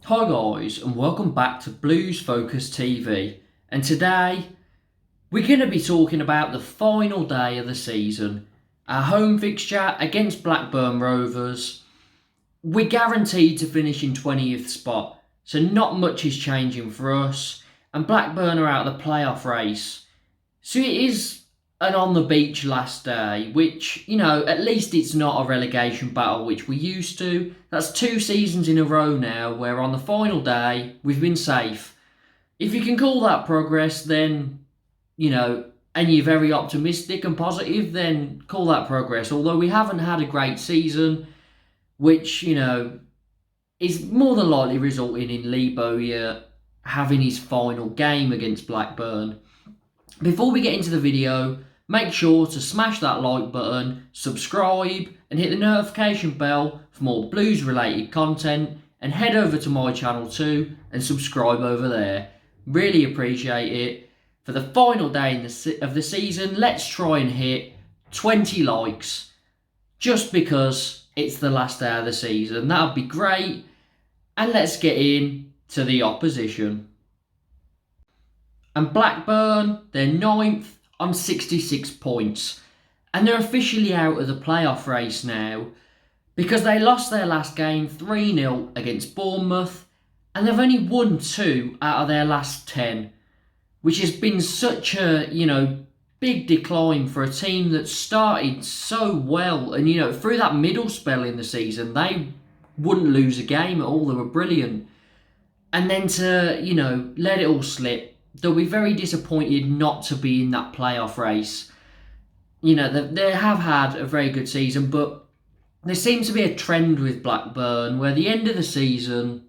Hi guys, and welcome back to Blues Focus TV, and today we're going to be talking about the final day of the season, our home fixture against Blackburn Rovers. We're guaranteed to finish in 20th spot, so not much is changing for us, and Blackburn are out of the playoff race. So it is an on the beach last day, which, at least it's not a relegation battle, which we're used to. That's 2 seasons in a row now, where on the final day, we've been safe. If you can call that progress, then, and you're very optimistic and positive, then call that progress. Although we haven't had a great season, which, is more than likely resulting in Lee Bowyer having his final game against Blackburn. Before we get into the video, make sure to smash that like button, subscribe, and hit the notification bell for more Blues related content, and head over to my channel too and subscribe over there. Really appreciate it. For the final day of the season, let's try and hit 20 likes, just because it's the last day of the season. That would be great. And let's get into the opposition. And Blackburn, they're 9th on 66 points. And they're officially out of the playoff race now, because they lost their last game 3-0 against Bournemouth. And they've only won 2 out of their last 10. Which has been such a, big decline for a team that started so well. And, through that middle spell in the season, they wouldn't lose a game at all. They were brilliant. And then to, let it all slip. They'll be very disappointed not to be in that playoff race. They have had a very good season, but there seems to be a trend with Blackburn where the end of the season,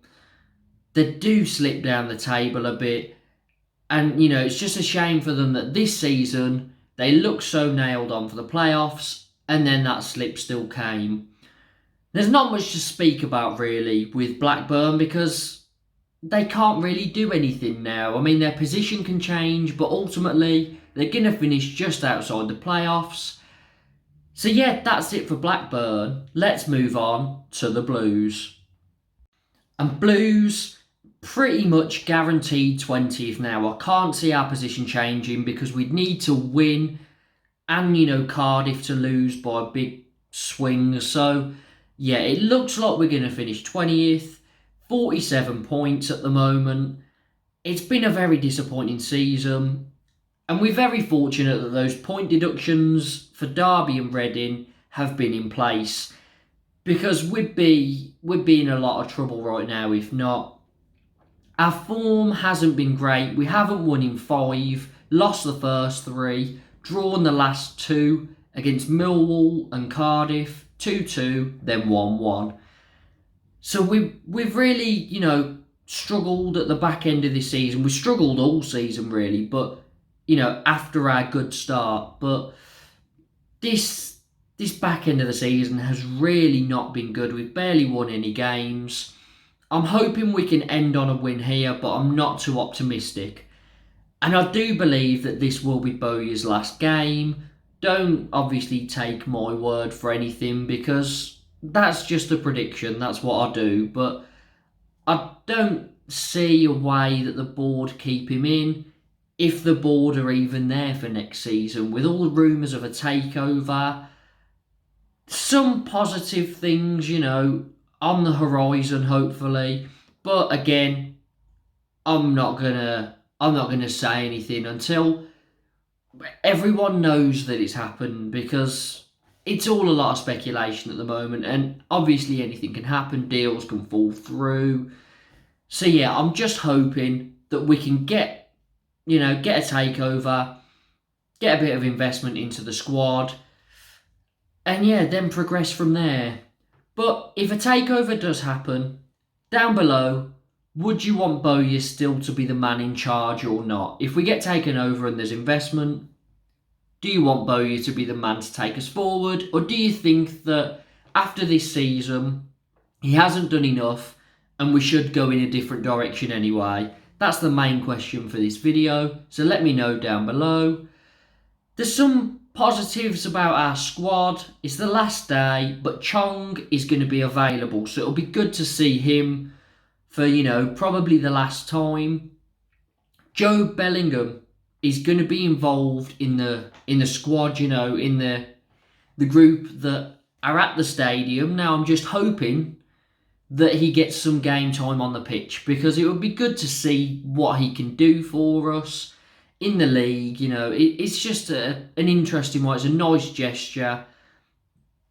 they do slip down the table a bit. And, it's just a shame for them that this season, they look so nailed on for the playoffs, and then that slip still came. There's not much to speak about, really, with Blackburn, because they can't really do anything now. I mean, their position can change, but ultimately, they're going to finish just outside the playoffs. So yeah, that's it for Blackburn. Let's move on to the Blues. And Blues, pretty much guaranteed 20th now. I can't see our position changing, because we'd need to win and, Cardiff to lose by a big swing. So yeah, it looks like we're going to finish 20th. 47 points at the moment. It's been a very disappointing season, and we're very fortunate that those point deductions for Derby and Reading have been in place, because we'd be in a lot of trouble right now if not. Our form hasn't been great. We haven't won in 5, lost the first 3, drawn the last 2 against Millwall and Cardiff, 2-2, then 1-1. So we've really, struggled at the back end of this season. We struggled all season, really, but, after our good start. But this back end of the season has really not been good. We've barely won any games. I'm hoping we can end on a win here, but I'm not too optimistic. And I do believe that this will be BOWYER'S last game. Don't obviously take my word for anything, because that's just a prediction. That's what I do. But I don't see a way that the board keep him in, if the board are even there for next season. With all the rumours of a takeover, some positive things, on the horizon, hopefully. But again, I'm not gonna say anything until everyone knows that it's happened, because it's all a lot of speculation at the moment, and obviously anything can happen. Deals can fall through. So yeah, I'm just hoping that we can get a takeover, get a bit of investment into the squad, and yeah, then progress from there. But if a takeover does happen, down below, would you want Bowyer still to be the man in charge or not? If we get taken over and there's investment, do you want Bowyer to be the man to take us forward? Or do you think that after this season, he hasn't done enough and we should go in a different direction anyway? That's the main question for this video, so let me know down below. There's some positives about our squad. It's the last day, but Chong is going to be available, so it'll be good to see him for, probably the last time. Jobe Bellingham is going to be involved in the squad, in the group that are at the stadium. Now, I'm just hoping that he gets some game time on the pitch, because it would be good to see what he can do for us in the league. It's just an interesting one. It's a nice gesture,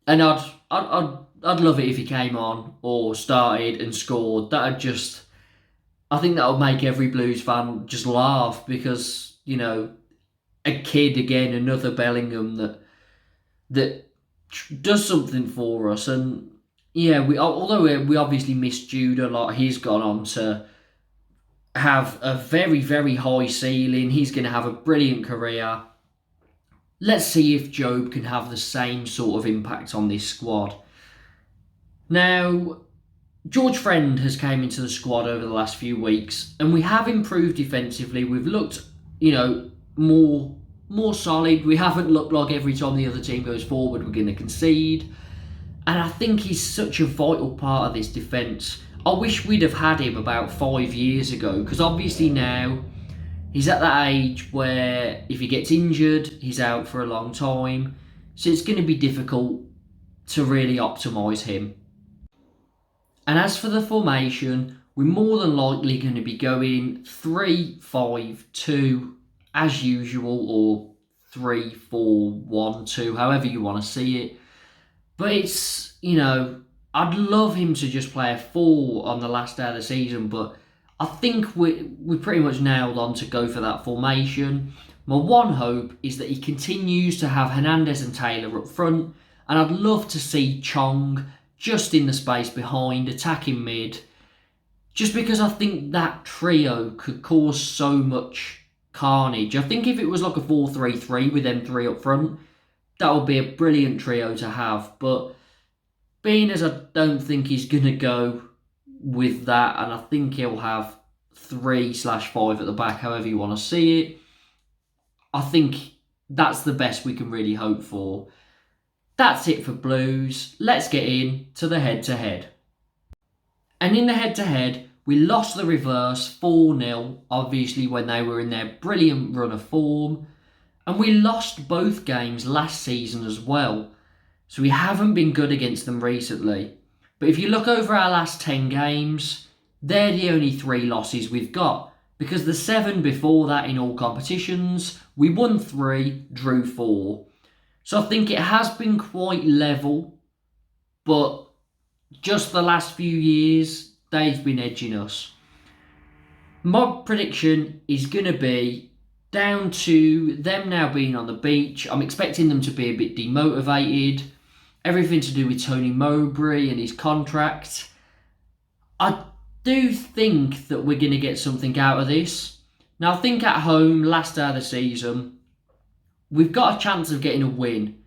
and I'd love it if he came on or started and scored. I think that would make every Blues fan just laugh, because a kid again, another Bellingham that does something for us. And yeah, although we obviously miss Jude a lot, he's gone on to have a very, very high ceiling. He's going to have a brilliant career. Let's see if Jobe can have the same sort of impact on this squad. Now, George Friend has came into the squad over the last few weeks, and we have improved defensively. We've looked, more solid. We haven't looked like every time the other team goes forward we're going to concede. And I think he's such a vital part of this defence. I wish we'd have had him about 5 years ago, because obviously now he's at that age where if he gets injured, he's out for a long time. So it's going to be difficult to really optimise him. And as for the formation, we're more than likely going to be going 3-5-2 as usual, or 3-4-1-2, however you want to see it. But it's, I'd love him to just play a 4 on the last day of the season, but I think we're pretty much nailed on to go for that formation. My one hope is that he continues to have Hernandez and Taylor up front, and I'd love to see Chong just in the space behind, attacking mid, just because I think that trio could cause so much carnage. I think if it was like a 4-3-3 with them three up front, that would be a brilliant trio to have. But being as I don't think he's going to go with that, and I think he'll have 3/5 at the back, however you want to see it, I think that's the best we can really hope for. That's it for Blues. Let's get into the head-to-head. And in the head-to-head, we lost the reverse 4-0, obviously when they were in their brilliant run of form. And we lost both games last season as well. So we haven't been good against them recently. But if you look over our last 10 games, they're the only 3 losses we've got. Because the 7 before that in all competitions, we won 3, drew 4. So I think it has been quite level. But just the last few years, they've been edging us. My prediction is going to be down to them now being on the beach. I'm expecting them to be a bit demotivated. Everything to do with Tony Mowbray and his contract. I do think that we're going to get something out of this. Now, I think at home, last day of the season, we've got a chance of getting a win.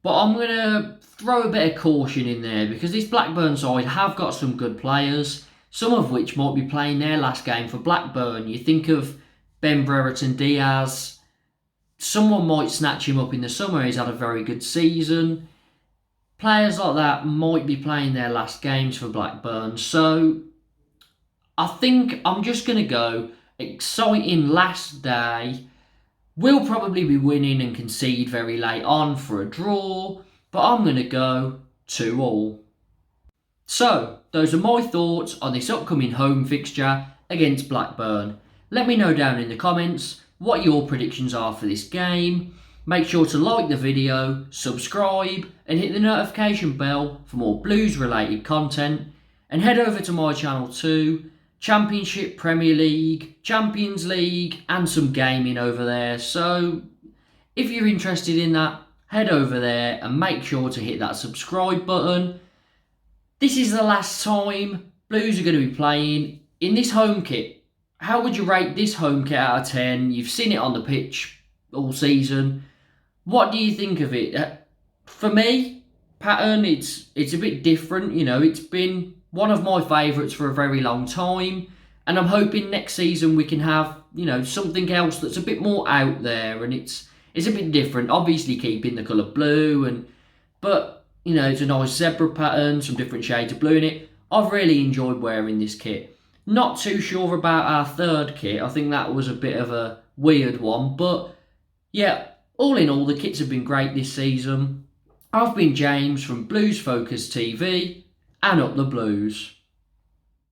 But I'm going to throw a bit of caution in there, because this Blackburn side have got some good players, some of which might be playing their last game for Blackburn. You think of Ben Brereton Diaz. Someone might snatch him up in the summer. He's had a very good season. Players like that might be playing their last games for Blackburn. So I think I'm just going to go exciting last day. We'll probably be winning and concede very late on for a draw, but I'm going to go 2-2. So, those are my thoughts on this upcoming home fixture against Blackburn. Let me know down in the comments what your predictions are for this game. Make sure to like the video, subscribe, and hit the notification bell for more Blues related content. And head over to my channel too. Championship, Premier League, Champions League, and some gaming over there. So if you're interested in that, head over there and make sure to hit that subscribe button. This is the last time Blues are going to be playing in this home kit. How would you rate this home kit out of 10? You've seen it on the pitch all season. What do you think of it? For me, pattern, it's a bit different. It's been one of my favourites for a very long time, and I'm hoping next season we can have, something else that's a bit more out there, and it's a bit different. Obviously keeping the colour blue, but it's a nice zebra pattern, some different shades of blue in it. I've really enjoyed wearing this kit. Not too sure about our third kit. I think that was a bit of a weird one. But yeah, all in all, the kits have been great this season. I've been James from Blues Focus TV, and up the Blues.